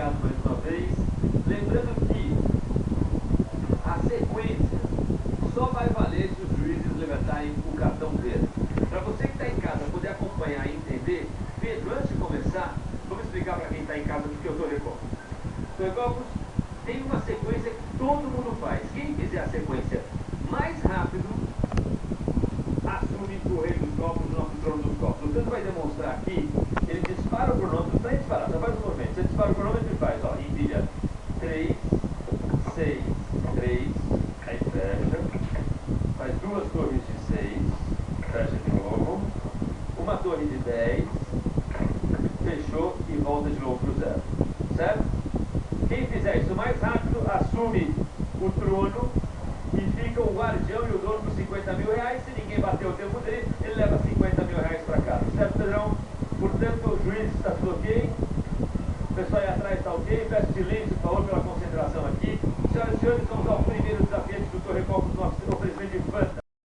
obrigado mais uma vez. Lembrando que a sequência só vai valer se os juízes levantarem o cartão verde. Para você que está em casa poder acompanhar e entender, Pedro, antes de começar, vamos explicar para quem está em casa porque eu estou recopos. Recopos tem uma sequência que todo mundo faz. Quem fizer a sequência mais rápido assume o rei dos copos, o nosso trono dos copos. O Pedro vai demonstrar aqui, ele dispara o cronômetro, não é disparar, só faz o movimento. Você dispara o cronômetro e faz, ó, empilha 3, 6, 3, aí fecha, faz duas torres de 6, fecha de novo, uma torre de 10, fechou e volta de novo pro zero, certo? Quem fizer isso mais rápido, assume o trono e fica o guardião e o dono por 50 mil reais. Se ninguém bater o tempo dele, ele leva 50 mil reais para casa, certo, Pedrão? Portanto, o juiz está tudo ok, o pessoal aí atrás está ok, peço silêncio, por favor.